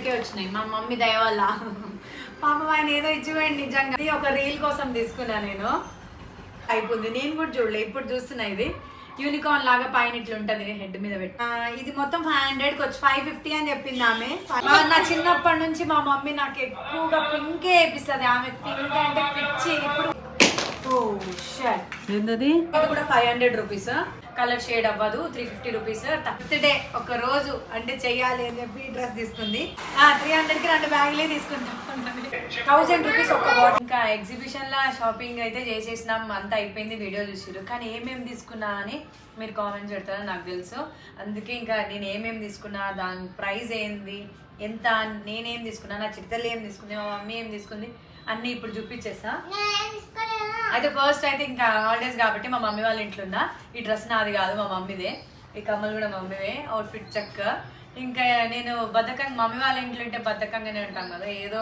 500కే వచ్చినాయి మా మమ్మీ దయ వల్ల. పాపం ఆయన ఏదో ఇచ్చిపోయింది నిజంగా. ఒక రీల్ కోసం తీసుకున్నా నేను, అయిపోయింది. నేను కూడా చూడలే, ఇప్పుడు చూస్తున్నా. ఇది యూనికార్న్ లాగా పైన ఇట్లా ఉంటుంది హెడ్ మీద పెట్టి. ఇది మొత్తం 500కి వచ్చి 550 అని చెప్పింది ఆమె. నా చిన్నప్పటి నుంచి మా మమ్మీ నాకు ఎక్కువగా పింకే వేపిస్తుంది. ఆమె పింక్ అంటే పిచ్చి. ఇప్పుడు ఇది కూడా 500 రూపీస్. కలర్ షేడ్ అవ్వదు. 350 రూపీస్. బర్త్డే ఒక రోజు అంటే చెయ్యాలి అని చెప్పి డ్రెస్ తీసుకుంది. 300కి 2 బ్యాగులే తీసుకుంటాం. 1000 రూపీస్ ఒక బాటిల్. ఇంకా ఎగ్జిబిషన్ లా షాపింగ్ అయితే చేసేసినాం, అంతా అయిపోయింది. వీడియో చూసిరు, కానీ ఏమేమి తీసుకున్నా అని మీరు కామెంట్స్ పెడతారని నాకు తెలుసు. అందుకే ఇంకా నేను ఏమేమి తీసుకున్నా, దాని ప్రైస్ ఏంది, ఎంత, నేనేం తీసుకున్నా, నా చిట్టలు ఏం తీసుకుంది, మా మమ్మీ ఏం తీసుకుంది అన్ని ఇప్పుడు చూపించేస్తా. అయితే ఫస్ట్ అయితే ఇంకా హాలిడేస్ కాబట్టి మా మమ్మీ వాళ్ళ ఇంట్లో ఉన్నా. ఈ డ్రెస్ నాది కాదు, మా మమ్మీదే. ఈ కమ్మలు కూడా మమ్మీవే. అవుట్ఫిట్ చక్క. ఇంకా నేను బద్ధకంగా, మమ్మీ వాళ్ళ ఇంట్లో ఉంటే బద్ధకంగానే ఉంటాం కదా, ఏదో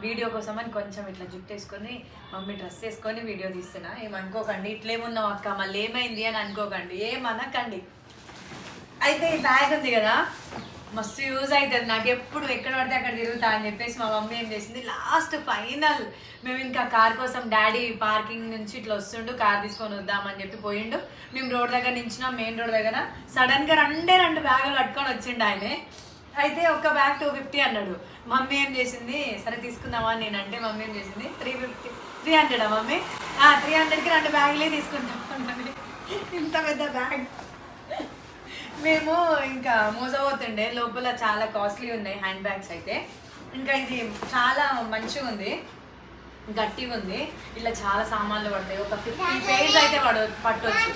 వీడియో కోసం అని కొంచెం ఇట్లా జుట్టు వేసుకొని మమ్మీ డ్రెస్ వేసుకొని వీడియో తీస్తున్నా. ఏమనుకోకండి, ఇట్లేమున్నావు అక్క మళ్ళీ ఏమైంది అని అనుకోకండి, ఏమనకండి. అయితే ఈ బ్యాగ్ ఉంది కదా, మస్తు యూజ్ అవుతుంది నాకు. ఎప్పుడు ఎక్కడ పడితే అక్కడ తిరుగుతా అని చెప్పేసి మా మమ్మీ ఏం చేసింది, లాస్ట్ ఫైనల్ మేము ఇంకా కార్ కోసం డాడీ పార్కింగ్ నుంచి ఇట్లా వస్తుండు, కార్ తీసుకొని వద్దామని చెప్పి పోయిండు. మేము రోడ్ దగ్గర నించినాం, మెయిన్ రోడ్ దగ్గర. సడన్గా 2 బ్యాగులు పట్టుకొని వచ్చిండు ఆయనే. అయితే ఒక బ్యాగ్ 250 అన్నాడు. మమ్మీ ఏం చేసింది, సరే తీసుకుందామా అని నేనంటే మమ్మీ ఏం చేసింది 300 మమ్మీ 300కి 2 బ్యాగులే తీసుకుంటాం అన్నది. ఇంత పెద్ద బ్యాగ్. మేము ఇంకా మోసపోతుండే, లోపల చాలా కాస్ట్లీ ఉన్నాయి హ్యాండ్ బ్యాగ్స్ అయితే. ఇంకా ఇది చాలా మంచిగా ఉంది, గట్టిగా ఉంది. ఇలా చాలా సామాన్లు పడతాయి. ఒక 50 పేజ్ అయితే పట్టవచ్చు.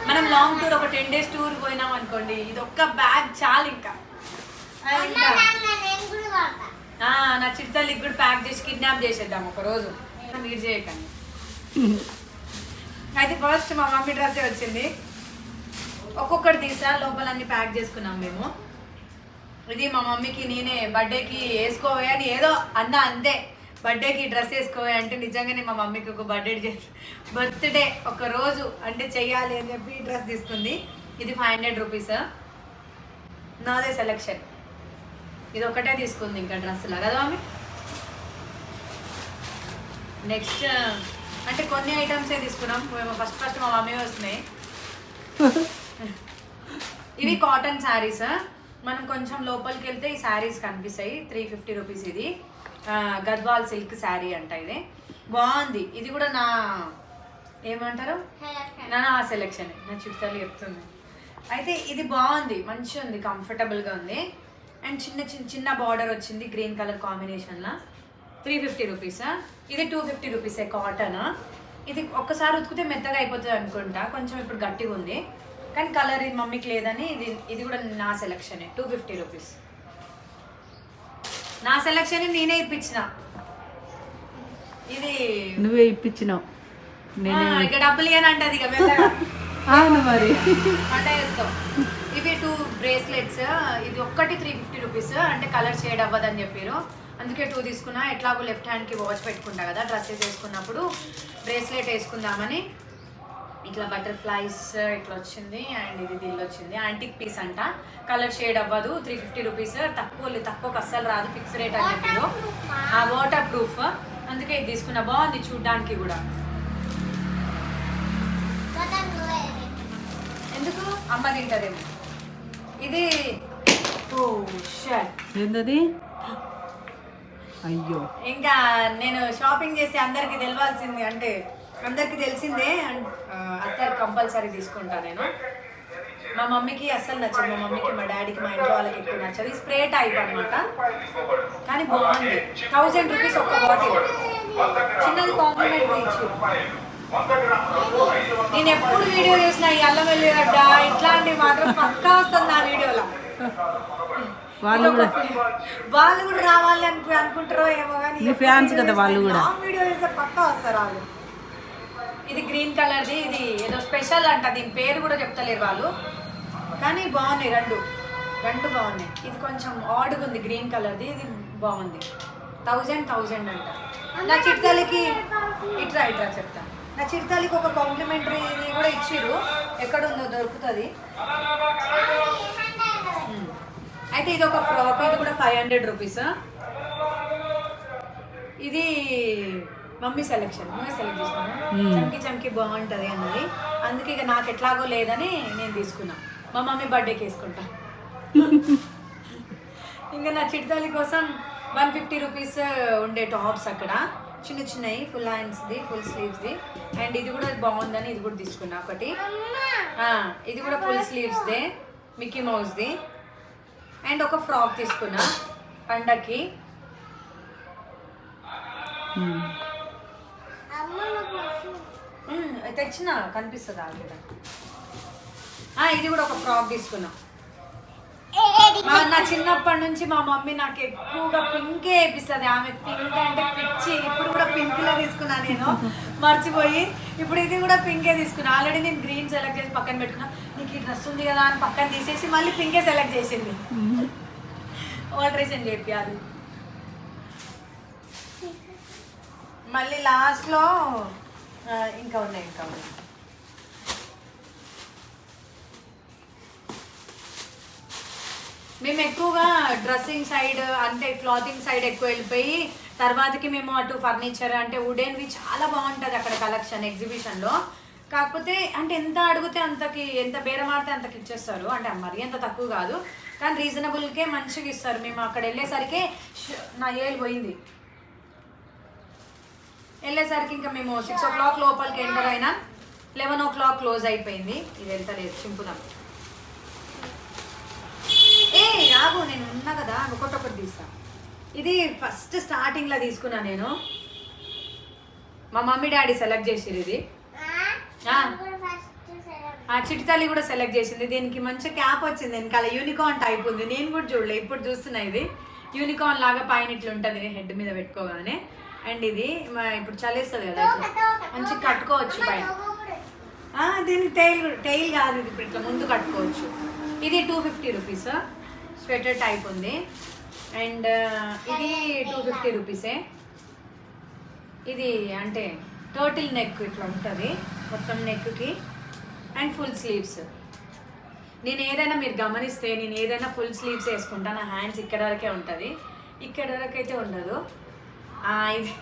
మనం లాంగ్ టూర్, ఒక 10 days టూర్ పోయినాం అనుకోండి, ఇది ఒక్క బ్యాగ్ చాలు. ఇంకా నా చిట్టలకి కూడా ప్యాక్ చేసి కిడ్నాప్ చేసేద్దాం ఒక రోజు, మీరు చేయకండి. అయితే ఫస్ట్ మా మమ్మీ డ్రెస్సే వచ్చింది. ఒక్కొక్కటి తీసా, లోపల అన్ని ప్యాక్ చేసుకున్నాం మేము. ఇది మా మమ్మీకి నేనే బర్త్డేకి వేసుకోవే అని ఏదో అన్నా, అంతే. బర్త్డేకి డ్రెస్ వేసుకోవే అంటే నిజంగానే మా మమ్మీకి ఒక బర్త్డే ఒక రోజు అంటే చెయ్యాలి అని చెప్పి డ్రెస్ తీసుకుంది. ఇది 500 రూపీస్. నాదే సెలెక్షన్. ఇది ఒకటే తీసుకుంది ఇంకా డ్రెస్లా కదా మమ్మీ. నెక్స్ట్ అంటే కొన్ని ఐటమ్సే తీసుకున్నాం. ఫస్ట్ మా మమ్మీ వస్తున్నాయి. ఇవి కాటన్ శారీస్. మనం కొంచెం లోపలికి వెళ్తే ఈ శారీస్ కనిపిస్తాయి. 350 రూపీస్. ఇది గద్వాల్ సిల్క్ శారీ అంట. ఇది బాగుంది. ఇది కూడా నా ఏమంటారు, నా సెలెక్షన్. నా చుట్టాలు చెప్తుంది. అయితే ఇది బాగుంది, మంచిగా ఉంది, కంఫర్టబుల్గా ఉంది. అండ్ చిన్న బార్డర్ వచ్చింది గ్రీన్ కలర్ కాంబినేషన్లో. 350 రూపీస్. ఇది 250 రూపీసే కాటన్. ఇది ఒక్కసారి ఉతికితే మెత్తగా అయిపోతుంది అనుకుంటా, కొంచెం ఇప్పుడు గట్టిగా ఉంది. కానీ కలర్ ఇది మమ్మీకి లేదని ఇది కూడా నా సెలెక్షనే. 250 రూపీస్. నా సెలెక్షన్ నేనే ఇప్పించిన. ఇది నువ్వే ఇప్పించినావు. ఇక డబ్బులు ఇవ్వని అంటది ఇక మరి అంటే వేస్తాం. ఇవి 2 బ్రేస్లెట్స్. ఇది ఒక్కటి 350 రూపీస్. అంటే కలర్ షేడ్ అవ్వదని చెప్పారు, అందుకే 2 తీసుకున్నా. ఎట్లాగో లెఫ్ట్ హ్యాండ్కి వాచ్ పెట్టుకుంటా కదా డ్రెస్సెస్ వేసుకున్నప్పుడు, బ్రేస్లెట్ వేసుకుందామని. ఇట్లా బటర్ఫ్లైస్ ఇట్లా వచ్చింది. అండ్ ఇది దిల్ వచ్చింది. యాంటిక్ పీస్ అంట, కలర్ షేడ్ అవ్వదు. 350 రూపీస్. తక్కువకి అస్సలు రాదు, ఫిక్స్ రేట్ అని చెప్పారు. వాటర్ ప్రూఫ్, అందుకే ఇది తీసుకున్నా. బాగుంది చూడ్డానికి కూడా. ఎందుకు అమ్మ తింటదేమో. ఇది ఏంటది? అయ్యో, ఇంకా నేను షాపింగ్ చేసి అందరికి తెలియాల్సింది, అంటే అందరికి తెలిసిందే. అత్తకి కంపల్సరీ తీసుకుంటా నేను. మా మమ్మీకి అస్సలు నచ్చదు, మా మమ్మీకి, మా డాడీకి, మా ఇంట్లో వాళ్ళకి ఎక్కువ నచ్చదు. స్ప్రే టైప్ అనమాట, కానీ బాగుంది. 1000 రూపీస్ ఒక బాటిల్. చిన్నది కాంప్లిమెంటరీ ఇచ్చి. నేను ఎప్పుడు వీడియో చేసిన ఈ అల్లం వెల్లిగడ్డ ఇట్లాంటివి మాత్రం పక్కా వస్తుంది నా వీడియోలో. వాళ్ళు కూడా రావాలి అనుకుంటారో ఏమో కానీ ఫ్యాన్స్ కదా వాళ్ళు కూడా. వీడియో చేస్తే పక్కా వస్తారు వాళ్ళు. ఇది గ్రీన్ కలర్ది. ఇది ఏదో స్పెషల్ అంట, దీని పేరు కూడా చెప్తలేరు వాళ్ళు, కానీ బాగున్నాయి. రెండు బాగున్నాయి. ఇది కొంచెం ఆడ్గా ఉంది, గ్రీన్ కలర్ది. ఇది బాగుంది. 1000 అంట. నా చిట్టాలకి ఇట్రా చెప్తా. నా చిట్టాలకి ఒక కాంప్లిమెంటరీ ఇది కూడా ఇచ్చిర్రు, ఎక్కడుందో దొరుకుతుంది. అయితే ఇది ఒక ఫ్రాక్, ఇది కూడా 500 రూపీస్. ఇది మమ్మీ సెలెక్షన్, మమ్మీ సెలెక్ట్ చేసుకున్నాను. చమ్కి చమ్కి బాగుంటుంది అన్నది, అందుకే ఇక నాకు ఎట్లాగో లేదని నేను తీసుకున్నా. మా మమ్మీ బర్త్డేకి వేసుకుంటా. ఇంకా నా చిట్టాలి కోసం 150 రూపీస్ ఉండే టాప్స్ అక్కడ చిన్న చిన్నవి, ఫుల్ హ్యాండ్స్ది, ఫుల్ స్లీవ్స్ది. అండ్ ఇది కూడా బాగుందని ఇది కూడా తీసుకున్నా ఒకటి. ఇది కూడా ఫుల్ స్లీవ్స్దే, మిక్కీ మౌస్ది. అండ్ ఒక ఫ్రాక్ తీసుకున్నా పండక్కి. తెచ్చిన కనిపిస్తుందా? ఇది కూడా ఒక ఫ్రాక్ తీసుకున్నా. నా చిన్నప్పటి నుంచి మా మమ్మీ నాకు ఎక్కువగా పింకే వేపిస్తుంది. ఆమె పింక్ అంటే పిచ్చి. ఇప్పుడు కూడా పింక్ లో తీసుకున్నా నేను, మర్చిపోయి. ఇప్పుడు ఇది కూడా పింకే తీసుకున్నా. ఆల్రెడీ నేను గ్రీన్ సెలెక్ట్ చేసి పక్కన పెట్టుకున్నా. నీకు ఈ డ్రెస్ ఉంది కదా అని పక్కన తీసేసి మళ్ళీ పింకే సెలెక్ట్ చేసింది. ఆల్టరేషన్ చేయాలి. మళ్ళీ లాస్ట్లో ఇంకా ఉన్నాయి. మేము ఎక్కువగా డ్రెస్సింగ్ సైడ్ అంటే క్లాతింగ్ సైడ్ ఎక్కువ వెళ్ళిపోయి, తర్వాతకి మేము అటు ఫర్నిచర్ అంటే వుడెన్వి చాలా బాగుంటుంది అక్కడ కలెక్షన్ ఎగ్జిబిషన్లో. కాకపోతే అంటే ఎంత అడిగితే అంతకి, ఎంత బేరం ఆడితే అంతకి ఇచ్చేస్తారు. అంటే మరీ అంత తక్కువ కాదు, కానీ రీజనబుల్కే మంచిగా ఇస్తారు. మేము అక్కడ వెళ్ళేసరికి నా ఏళ్ళు పోయింది. వెళ్ళేసరికి ఇంకా మేము 6 o'clock లోపలికి ఎంటర్ అయినా, 11 o'clock క్లోజ్ అయిపోయింది. ఇది వెళ్తలేదు, చింపుదాం. రాగు, నేను ఉన్నా కదా, ఒకటి తీస్తా. ఇది ఫస్ట్ స్టార్టింగ్లో తీసుకున్నా నేను. మా మమ్మీ డాడీ సెలెక్ట్ చేసిరు. ఇది చిటితల్లి కూడా సెలెక్ట్ చేసింది. దీనికి మంచి క్యాప్ వచ్చింది, వెనకాల యూనికార్న్ టైప్ ఉంది. నేను కూడా చూడలే, ఇప్పుడు చూస్తున్నా. ఇది యూనికార్న్ లాగా పైన ఇట్లా ఉంటుంది హెడ్ మీద పెట్టుకోగానే. అండ్ ఇది ఇప్పుడు చలేస్తుంది కదా, మంచిగా కట్టుకోవచ్చు పైన. దీనికి టైల్ కాదు, ఇది ఇప్పుడు ఇట్లా ముందు కట్టుకోవచ్చు. ఇది 250 రూపీస్, స్వెటర్ టైప్ ఉంది. అండ్ ఇది 250 రూపీసే. ఇది అంటే టర్టిల్ నెక్ ఇట్లా ఉంటుంది మొత్తం నెక్కి. And full sleeves. నేను ఏదైనా మీరు గమనిస్తే, నేను ఏదైనా ఫుల్ స్లీవ్స్ వేసుకుంటా. నా హ్యాండ్స్ ఇక్కడ వరకే ఉంటుంది, ఇక్కడ వరకు అయితే ఉండదు. ఇది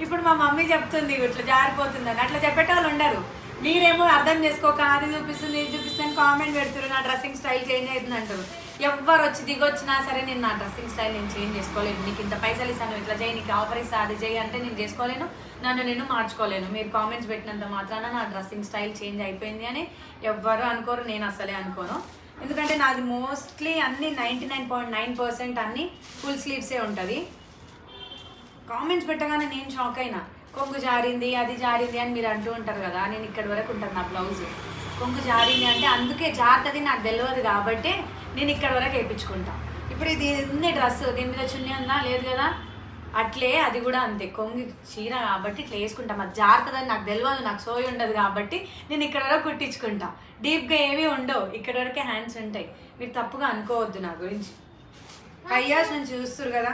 ఇప్పుడు మా మమ్మీ చెప్తుంది ఇట్లా జారిపోతుందని. అట్లా చెప్పేటోళ్ళు ఉండరు. మీరేమో అర్థం చేసుకోక అది చూపిస్తుంది ఇది చూపిస్తుంది కామెంట్ పెడుతున్నారు. నా డ్రెస్సింగ్ స్టైల్ చేంజ్ అవుతుంది అంటారు. ఎవరు వచ్చి దిగొచ్చినా సరే నేను నా డ్రెస్సింగ్ స్టైల్ నేను చేంజ్ చేసుకోలేను. నీకు ఇంత పైసలు ఇస్తాను, ఇట్లా చేయి, నీకు ఆఫర్ ఇస్తా, అది చేయి అంటే నేను చేసుకోలేను, నన్ను నేను మార్చుకోలేను. మీరు కామెంట్స్ పెట్టినంత మాత్రాన నా డ్రెస్సింగ్ స్టైల్ చేంజ్ అయిపోయింది అని ఎవ్వరు అనుకోరు, నేను అసలే అనుకోను. ఎందుకంటే నాది మోస్ట్లీ అన్ని 99.9% అన్ని ఫుల్ స్లీవ్సే ఉంటుంది. కామెంట్స్ పెట్టగానే నేను షాక్ అయినా. కొంగు జారింది, అది జారింది అని మీరు అంటూ ఉంటారు కదా. నేను ఇక్కడి వరకు ఉంటుంది నా బ్లౌజ్. కొంగు జారింది అంటే అందుకే జారుతుంది నాకు తెలియదు కాబట్టి నేను ఇక్కడ వరకు వేయించుకుంటా. ఇప్పుడు ఇది ఉంది డ్రెస్, దీని మీద చున్నీ ఉందా లేదు కదా, అట్లే అది కూడా అంతే. కొంగు చీర కాబట్టి ఇట్లా వేసుకుంటాం. అది జారుతుందని నాకు తెలియదు, నాకు సోయి ఉండదు కాబట్టి నేను ఇక్కడ వరకు కుట్టించుకుంటా. డీప్గా ఏమీ ఉండవు, ఇక్కడ వరకే హ్యాండ్స్ ఉంటాయి. మీరు తప్పుగా అనుకోవద్దు నా గురించి. 5 years నుంచి చూస్తారు కదా.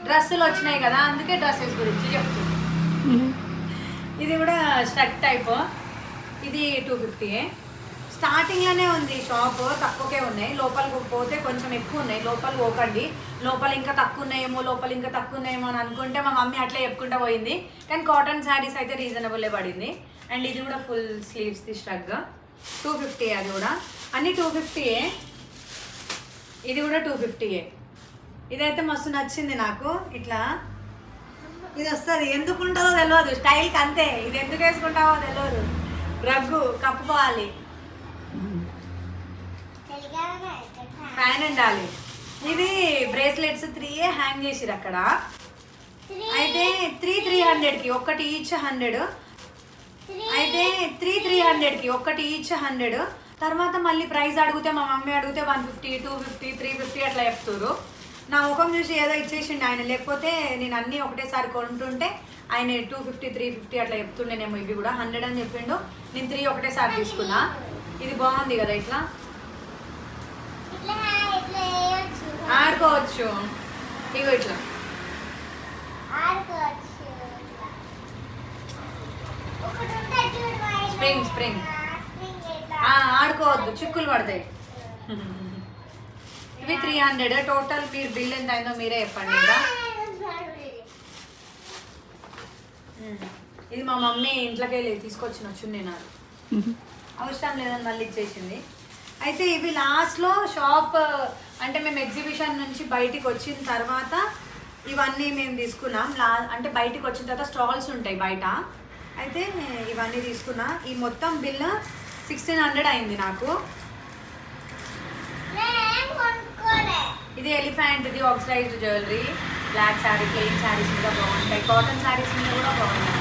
డ్రెస్సులు వచ్చినాయి కదా, అందుకే డ్రెస్సెస్ గురించి చెప్తుంది. ఇది కూడా స్ట్రక్ టైప్. ఇది 250. స్టార్టింగ్లోనే ఉంది షాప్, తక్కువకే ఉన్నాయి. లోపలికి పోతే కొంచెం ఎక్కువ ఉన్నాయి. లోపలికి పోకండి, లోపల ఇంకా తక్కువ ఉన్నాయేమో, లోపల ఇంకా తక్కువ ఉన్నాయేమో అని అనుకుంటే మా మమ్మీ అట్లా చెప్పుకుంటూ పోయింది. కానీ కాటన్ శారీస్ అయితే రీజనబుల్లే పడింది. అండ్ ఇది కూడా ఫుల్ స్లీవ్స్ది స్ట్రక్, 250. అది కూడా అన్నీ 250. ఇది కూడా 250. ఇదైతే మస్తు నచ్చింది నాకు. ఇట్లా ఇది వస్తుంది, ఎందుకు ఉంటుందో తెలియదు, స్టైల్కి అంతే. ఇది ఎందుకు వేసుకుంటావో తెలియదు, రగ్గు కప్పుకోవాలి, ఫ్యాన్ ఉండాలి. ఇది బ్రేస్లెట్స్ 3 హ్యాంగ్ చేసిరు అక్కడ. అయితే 300కి ఒకటి ఈచ్ 100. అయితే 300కి ఒకటి ఈచ్ 100. తర్వాత మళ్ళీ ప్రైస్ అడిగితే మా మమ్మీ అడిగితే 150, 250, 350 అట్లా చెప్తారు. నా ముఖం చూసి ఏదో ఇచ్చేసిండు ఆయన. లేకపోతే నేను అన్నీ ఒకటేసారి కొంటుంటే ఆయన 250, 350 అట్లా చెప్తుండేనేమో. ఇవి కూడా 100 అని చెప్పిండు. నేను 3 ఒకటేసారి తీసుకున్నా. ఇది బాగుంది కదా, ఇట్లా ఆడుకోవచ్చు. ఇగో ఇట్లా స్ప్రింగ్ ఆడుకోవద్దు, చిక్కులు పడతాయి. ఇవి 300. టోటల్ మీరు బిల్ ఎంత అయిందో మీరే చెప్పండి. ఇంకా ఇది మా మమ్మీ ఇంట్లోకి వెళ్ళి తీసుకొచ్చిన చున్నీ నాకు అవసరం లేదని మళ్ళీ ఇచ్చేసింది. అయితే ఇవి లాస్ట్లో షాప్ అంటే మేము ఎగ్జిబిషన్ నుంచి బయటికి వచ్చిన తర్వాత ఇవన్నీ మేము తీసుకున్నాం. అంటే బయటికి వచ్చిన తర్వాత స్టాల్స్ ఉంటాయి బయట, అయితే ఇవన్నీ తీసుకున్నా. ఈ మొత్తం బిల్ 1600 అయింది నాకు. ఇది ఎలిఫెంట్, ఇది oxidized jewellery, black saree, plain sarees మీద బాగుంటాయి, కాటన్ శారీస్ మీద కూడా బాగుంటాయి.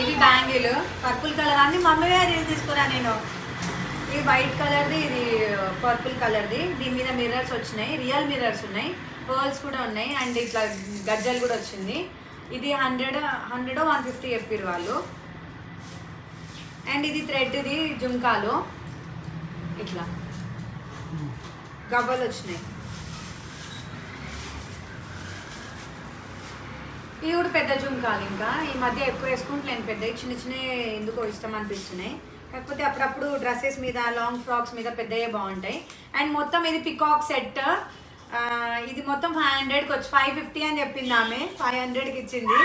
ఇది బ్యాంగిల్ పర్పుల్ కలర్, అన్ని మమ్మీ వేరే తీసుకురా నేను. ఇది వైట్ కలర్ది, ఇది పర్పుల్ కలర్ది. దీని మీద మిర్రర్స్ వచ్చినాయి, రియల్ మిర్రర్స్ ఉన్నాయి, పర్ల్స్ కూడా ఉన్నాయి, అండ్ ఇట్లా గజ్జలు కూడా వచ్చింది. ఇది 100-150 చెప్పారు వాళ్ళు. అండ్ ఇది థ్రెడ్ది జుంకాలు, ఇట్లా గవ్వలు వచ్చినాయి. ఇవి కూడా పెద్ద జుంకాలు. ఇంకా ఈ మధ్య ఎక్కువ వేసుకుంటలేను, పెద్ద చిన్న చిన్న ఎందుకో ఇష్టం అనిపిస్తున్నాయి. కాకపోతే అప్పుడప్పుడు డ్రెస్సెస్ మీద, లాంగ్ ఫ్రాక్స్ మీద పెద్దయే బాగుంటాయి. అండ్ మొత్తం ఇది పికాక్ సెట్. ఇది మొత్తం 500కి వచ్చి 550 అని చెప్పింది ఆమె, 500కి ఇచ్చింది.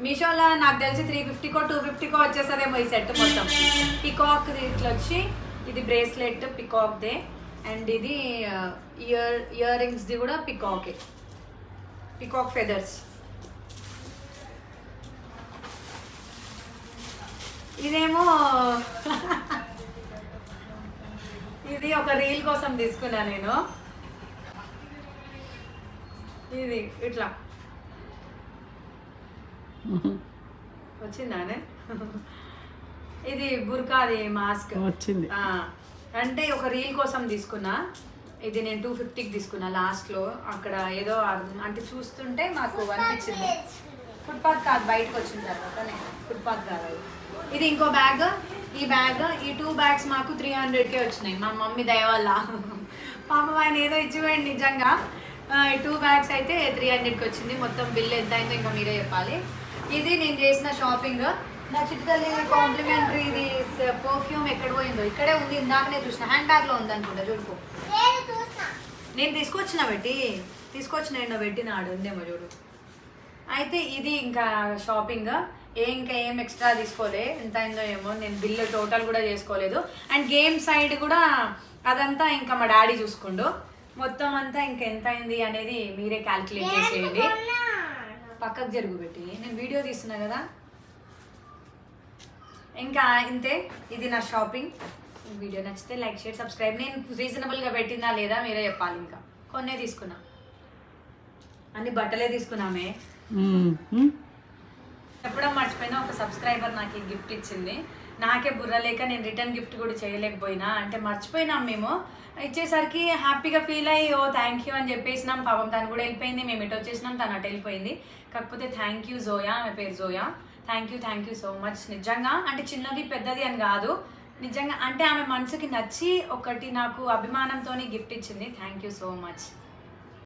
మీషోలో నాకు తెలిసి 350కో 250కో వచ్చేస్తుందేమో ఈ సెట్ మొత్తం. పికాక్ ఇట్లా వచ్చి, ఇది బ్రేస్లెట్ పికాక్దే, అండ్ ఇది ఇయర్ రింగ్స్ది కూడా పికాకే, పికాక్ ఫెదర్స్. ఇదేమో ఇది ఒక రీల్ కోసం తీసుకున్నా నేను. ఇది ఇట్లా వచ్చిందానే, ఇది బుర్కాది మాస్క్ వచ్చింది. అంటే ఒక రీల్ కోసం తీసుకున్నా. ఇది నేను 250కి తీసుకున్నా లాస్ట్లో. అక్కడ ఏదో అంటే చూస్తుంటే మాకు అనిపించింది. ఫుట్పాత్ కాదు, బయటకు వచ్చిన తర్వాత ఫుట్పాత్ కాదు. ఇది ఇంకో బ్యాగ్, ఈ బ్యాగ్, ఈ 2 బ్యాగ్స్ మాకు 300కే వచ్చినాయి మా మమ్మీ దయ వల్ల. పాపం ఆయన ఏదో ఇచ్చిపోయింది నిజంగా. ఈ 2 బ్యాగ్స్ అయితే 300కి వచ్చింది. మొత్తం బిల్ ఎంత అయిందో ఇంకా మీరే చెప్పాలి. ఇది నేను చేసిన షాపింగ్. నా చిట్టుతల్లి కాంప్లిమెంటరీ ఇది పర్ఫ్యూమ్ ఎక్కడ పోయిందో, ఇక్కడే ఉంది, ఇందాకనే చూసిన, హ్యాండ్ బ్యాగ్లో ఉంది అనుకుంటా, చూడుకో. నేను తీసుకొచ్చిన ఎన్నో పెట్టినాడు, ఉందేమో చూడు. అయితే ఇది ఇంకా షాపింగ్. ఇంకా ఏం ఎక్స్ట్రా తీసుకోలే, ఎంత అయిందో ఏమో, నేను బిల్లు టోటల్ కూడా చేసుకోలేదు. అండ్ గేమ్ సైడ్ కూడా అదంతా ఇంకా మా డాడీ చూసుకుండు. మొత్తం అంతా ఇంకా ఎంత అయింది అనేది మీరే క్యాల్కులేట్ చేసేయండి. పక్కకు జరుగు పెట్టి, నేను వీడియో తీస్తున్నా కదా. ఇంకా ఇంతే, ఇది నా షాపింగ్. వీడియో నచ్చితే లైక్, షేర్, సబ్స్క్రైబ్. నేను రీజనబుల్గా పెట్టినా లేదా మీరే చెప్పాలి. ఇంకా కొన్నే తీసుకున్నా, అన్ని బట్టలే తీసుకున్నామే. చెప్పడం మర్చిపోయినా, ఒక సబ్స్క్రైబర్ నాకు ఈ గిఫ్ట్ ఇచ్చింది. నాకే బుర్ర లేక నేను రిటర్న్ గిఫ్ట్ కూడా చేయలేకపోయినా, అంటే మర్చిపోయినాం మేము. ఇచ్చేసరికి హ్యాపీగా ఫీల్ అయ్యి ఓ థ్యాంక్ యూ అని చెప్పేసినాం. పాపం తను కూడా వెళ్ళిపోయింది, మేము ఇటు వచ్చేసినాం, తను అటు వెళ్ళిపోయింది. కాకపోతే థ్యాంక్ యూ జోయా, ఆమె పేరు Zoya. Thank you so much నిజంగా. అంటే చిన్నది పెద్దది అని కాదు, నిజంగా అంటే ఆమె మనసుకి నచ్చి ఒకటి నాకు అభిమానంతో గిఫ్ట్ ఇచ్చింది. Thank you so much.